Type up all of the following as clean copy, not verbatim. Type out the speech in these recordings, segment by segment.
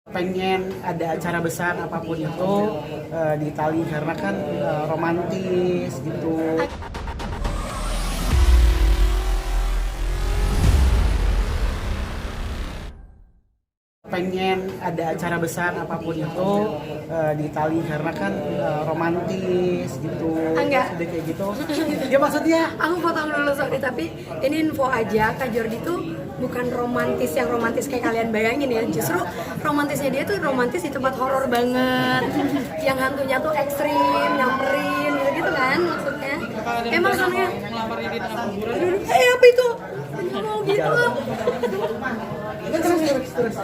Pengen ada acara besar apapun itu di Itali karena kan romantis gitu. Pengen ada acara besar apapun itu di Itali karena kan romantis gitu. Enggak. Udah kayak gitu. Ya maksudnya Aku potong dulu sorry, tapi ini info aja, Kak Jordi tuh bukan romantis yang romantis kayak kalian bayangin ya. Justru romantisnya dia tuh romantis di tempat horor banget. Yang hantunya tuh ekstrim, nyamperin gitu kan maksudnya. Emang soalnya ngelamarnya di tengah kuburan. apa itu? Nggak mau gitu. terus.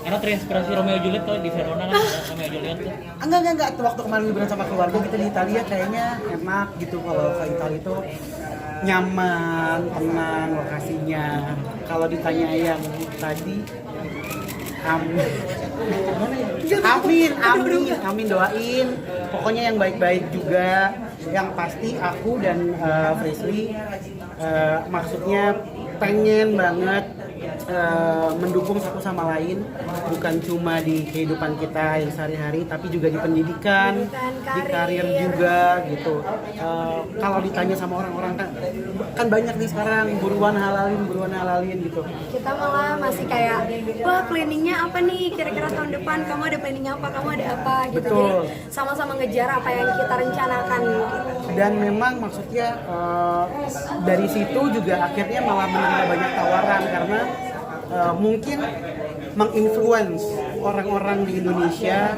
Karena terinspirasi Romeo Juliet tuh di Verona kan ada Romeo Juliet tuh. Enggak. Waktu kemarin liburan sama keluarga kita di Italia kayaknya enak gitu. Kalau ke Italia itu nyaman, tenang lokasinya. Kalau ditanya yang tadi, amin doain. Pokoknya yang baik-baik juga. Yang pasti aku dan Frisley maksudnya pengen banget mendukung satu sama lain, bukan cuma di kehidupan kita yang sehari-hari, tapi juga di pendidikan, di karir juga gitu. Kalau ditanya sama orang-orang kan banyak nih sekarang buruan halalin gitu. Kita malah masih kayak, wah planningnya apa nih kira-kira tahun depan, kamu ada planningnya apa, kamu ada apa gitu. Betul. Jadi sama-sama ngejar apa yang kita rencanakan gitu. Dan memang maksudnya dari situ juga akhirnya malah menerima banyak tawaran karena mungkin menginfluence orang-orang di Indonesia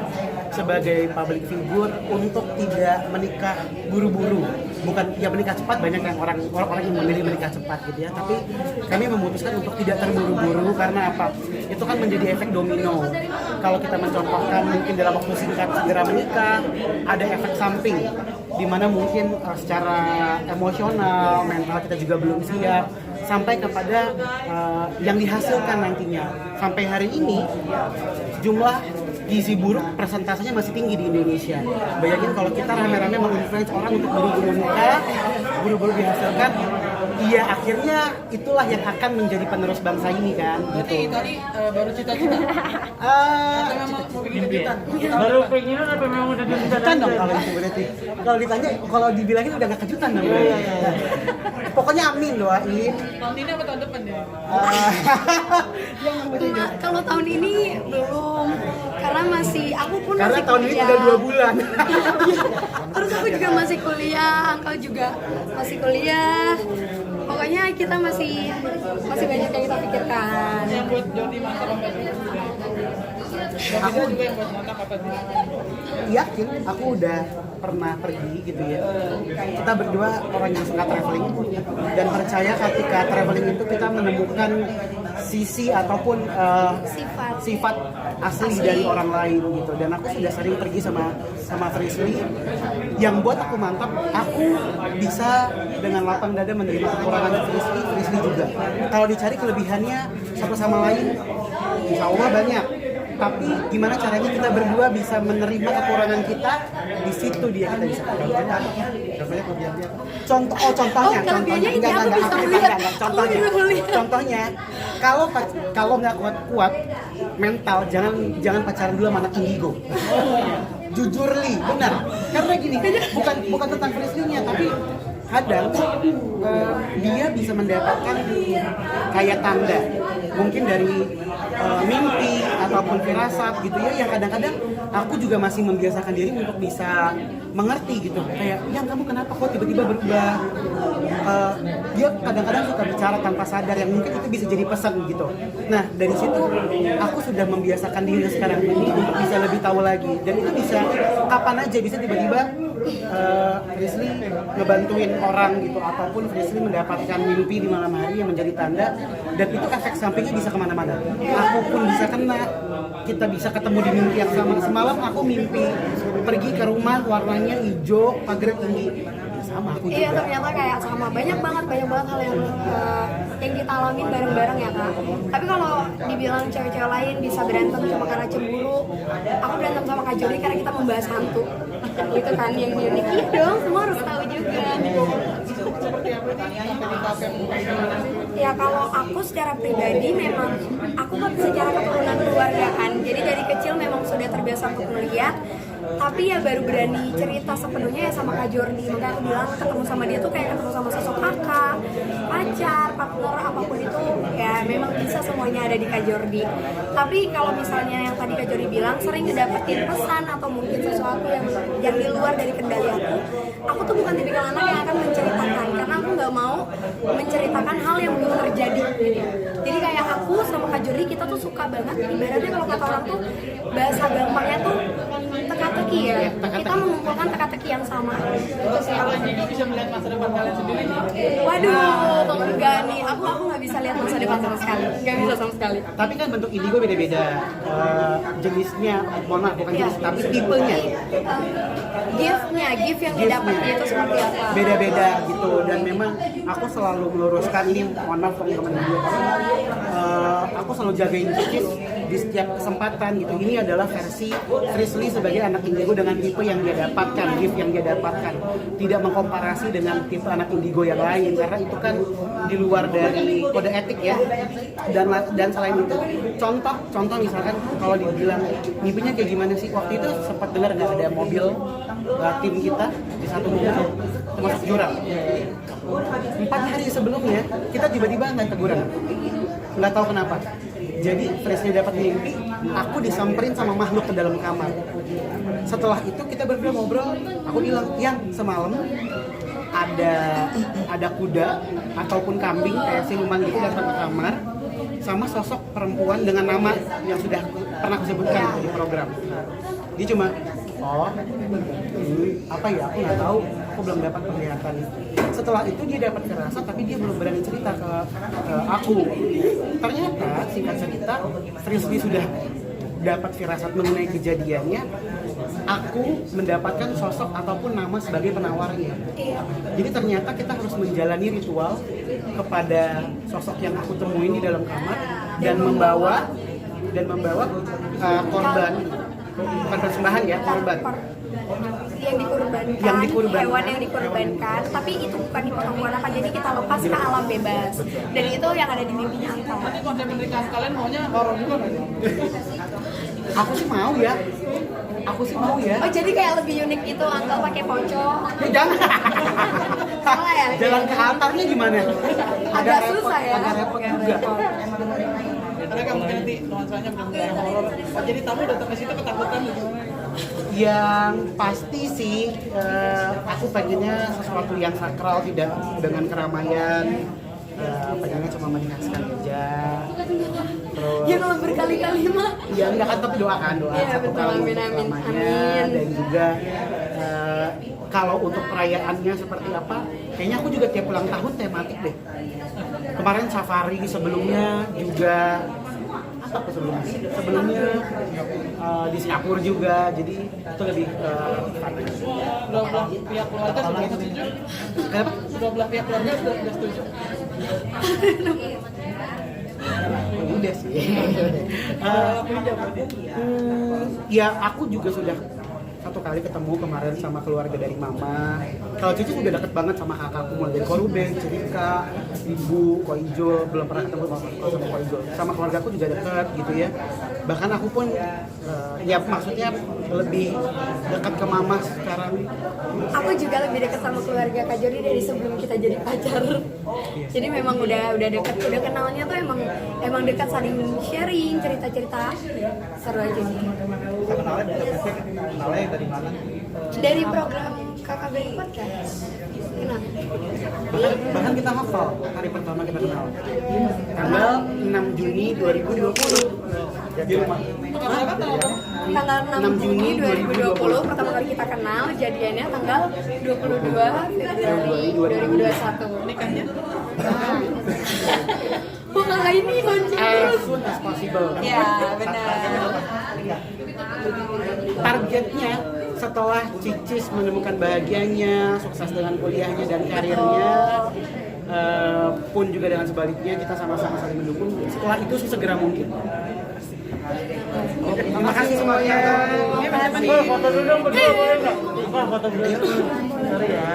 sebagai public figure untuk tidak menikah buru-buru. Bukan ya menikah cepat, banyak yang orang-orang yang memilih menikah cepat gitu ya. Tapi kami memutuskan untuk tidak terburu-buru karena apa? Itu kan menjadi efek domino. Kalau kita mencontohkan mungkin dalam waktu singkat segera menikah, ada efek samping di mana mungkin secara emosional, mental kita juga belum siap sampai kepada yang dihasilkan nantinya. Sampai hari ini jumlah gizi buruk persentasenya masih tinggi di Indonesia. Bayangin kalau kita rame-rame menginfluence orang untuk buru-buru nikah, buru-buru dihasilkan, iya akhirnya itulah yang akan menjadi penerus bangsa ini kan. Berarti Gitu. tadi baru cita-cita. Atau memang mau bikin kejutan. Baru keinginan apa memang udah Kejutan dong kalau itu berarti. Kalau ditanya, kalau dibilangin udah gak kejutan dong. Nah, pokoknya amin doain. Tahun ini apa tahun depan ya? Yang Enggak, kalau tahun ini belum, karena masih aku pun karena masih tahun ini kuliah. udah 2 bulan. Terus aku juga masih kuliah, Angkel juga masih kuliah. Pokoknya kita masih banyak yang kita pikirkan. Yang buat Jordi mantap apa sih? Aku juga yang buat mantap apa sih? Yakin aku udah pernah pergi gitu ya. Kita berdua orang yang suka traveling dan percaya ketika traveling itu kita menemukan sisi ataupun sifat asli dari orang lain gitu. Dan aku sudah sering pergi sama Frisley yang buat aku mantap, aku bisa dengan lapang dada menerima kekurangan Frisley juga. Kalau dicari kelebihannya satu sama lain, insya Allah banyak. Tapi gimana caranya kita berdua bisa menerima kekurangan kita, di situ dia kita bisa contohnya kelebihannya ini aku bisa melihat. contohnya kalau nggak kuat mental, jangan pacaran dulu sama anak indigo. Jujur Li, benar. Karena gini, bukan tentang Frisley-nya, tapi kadang dia bisa mendapatkan kayak tanda mungkin dari mimpi ataupun firasat gitu ya, yang kadang-kadang aku juga masih membiasakan diri untuk bisa mengerti gitu, kayak yang kamu kenapa kok tiba-tiba berubah. Dia kadang-kadang suka bicara tanpa sadar yang mungkin itu bisa jadi pesan gitu. Nah dari situ aku sudah membiasakan diri sekarang ini untuk bisa lebih tahu lagi, dan itu bisa kapan aja, bisa tiba-tiba Frisley ngebantuin orang gitu, ataupun Frisley mendapatkan mimpi di malam hari yang menjadi tanda, dan itu efek sampingnya bisa kemana-mana. Aku pun bisa kena, kita bisa ketemu di mimpi yang sama. Semalam aku mimpi pergi ke rumah warnanya hijau, pagar tinggi, sama aku juga. Iya, ternyata kayak sama, banyak banget hal yang kita alamin bareng-bareng ya Kak. Tapi kalau dibilang cewek-cewek lain bisa berantem cuma karena cemburu, aku berantem sama Kak Jody karena kita membahas hantu. Itu kan yang unik. Iya dong, semua harus tahu juga. Seperti apa nih ketika kamu kayak gimana sih? Ya kalau aku secara pribadi memang aku kan secara keturunan keluarga kan, jadi dari kecil biasa untuk melihat, tapi ya baru berani cerita sepenuhnya ya sama Kak Jordi. Makanya aku bilang ketemu sama dia tuh kayak ketemu sama sosok kakak, pacar, partner, apapun itu ya memang bisa semuanya ada di Kak Jordi. Tapi kalau misalnya yang tadi Kak Jordi bilang sering ngedapetin pesan atau mungkin sesuatu yang di luar dari kendali aku tuh bukan tipikal anak yang akan menceritakan, karena aku nggak mau menceritakan hal yang belum terjadi gitu. Jadi kayak aku sama Kak Jordi kita tuh suka banget, ibaratnya kalau kata orang tuh bahasa gampangnya tuh teka-teki ya. Kita mengumpulkan teka-teki yang sama. Itu sih. Kalau Indigo bisa melihat masa depan kalian sendiri nih. Waduh, enggak nih. Aku nggak bisa lihat masa depan sama sekali. Nggak bisa sama sekali. Tapi kan bentuk indigo beda-beda. Jenisnya, mohon maaf, bukan jenis, tapi tipenya. Gift yang didapat itu seperti apa? Beda-beda gitu, dan memang aku selalu meluruskan ini, mohon maaf teman-teman juga, aku selalu jagain Cicis di setiap kesempatan gitu. Ini adalah versi Frisly sebagai anak indigo dengan tipe yang dia dapatkan, gift yang dia dapatkan, tidak mengkomparasi dengan tipe anak indigo yang lain karena itu kan di luar dari kode etik ya. Dan selain itu contoh misalkan kalau dibilang mimpinya kayak gimana sih, waktu itu sempat dengar nggak ada mobil tim kita di satu mobil termasuk jurang. 4 hari sebelumnya kita tiba-tiba naik ke jurang, nggak tahu kenapa. Jadi Frisly dapat mimpi, aku disamperin sama makhluk ke dalam kamar. Setelah itu kita berdua ngobrol, aku bilang, yang semalam ada kuda ataupun kambing kayak siluman gitu datang ke kamar sama sosok perempuan dengan nama yang sudah pernah aku sebutkan di program. Dia cuma, apa ya, aku nggak tahu, aku belum dapat penglihatan. Setelah itu dia dapat firasat, tapi dia belum berani cerita ke aku. Ternyata singkat cerita, Frisly sudah dapat firasat mengenai kejadiannya. Aku mendapatkan sosok ataupun nama sebagai penawarnya. Jadi ternyata kita harus menjalani ritual kepada sosok yang aku temuin di dalam kamar dan membawa korban, bukan persembahan ya, korban yang dikorbankan, hewan yang dikorbankan, tapi itu bukan diperlakukan, jadi kita lepas ke alam bebas, dan itu yang ada di mimpinya Anta. Nanti konsep pernikahan kalian maunya horor juga nggak? Aku sih mau ya. Oh jadi kayak lebih unik itu Anta pakai pocong. Jangan. Salah ya? Jalan ke altarnya gimana? Agak susah ya. Agak repot juga. Karena kan mungkin nanti nuansanya benar-benar horor. Oh, jadi tamu datang ke situ ketakutan gitu. Yang pasti sih, aku pengennya sesuatu yang sakral, tidak dengan keramaian. Pengennya cuma menyenangkan aja. Terus, Ya kalau berkali-kali mah. ya enggak kan, tapi doa Iya, satu betul, kali amin, amin, selamanya. amin. Dan juga kalau untuk perayaannya seperti apa, kayaknya aku juga tiap ulang tahun tematik deh. Kemarin safari, sebelumnya juga apa sebelumnya di Singapura juga, jadi itu lebih Dua belah pihak keluarga sudah setuju. kenapa? Dua belah pihak keluarga sudah setuju. Udah sih. Ya aku juga sudah satu kali ketemu kemarin sama keluarga dari mama. Kalau Cici udah deket banget sama kakakku, mulai dari Korubeng, Cirika, Ibu, Koijo, belum pernah ketemu sama Koijo. Sama keluarga aku juga deket gitu ya. Bahkan aku pun ya maksudnya lebih dekat ke mama sekarang. Aku juga lebih dekat sama keluarga Kak Jordi dari sebelum kita jadi pacar. Jadi memang udah dekat, udah kenalnya tuh emang dekat, saling sharing cerita-cerita, seru aja sih. Kenalnya dari mana? Dari program Kakak Beri Podcast. Kenapa? Bahkan kita hafal hari pertama kita kenal. Tanggal 6 Juni 2020. Di rumah. Tanggal 6 Juni 2020 pertama kali kita kenal, jadiannya tanggal 22 Februari 2021. Nikahnya? Wah ini mancing As terus. soon as possible. Ya benar. Targetnya setelah Cicis menemukan bahagianya, sukses dengan kuliahnya dan karirnya, pun juga dengan sebaliknya kita sama-sama saling mendukung. Setelah itu segera mungkin. Oke, terima kasih semuanya. Foto dulu dong berdua, boleh nggak? Foto dulu. Sorry ya.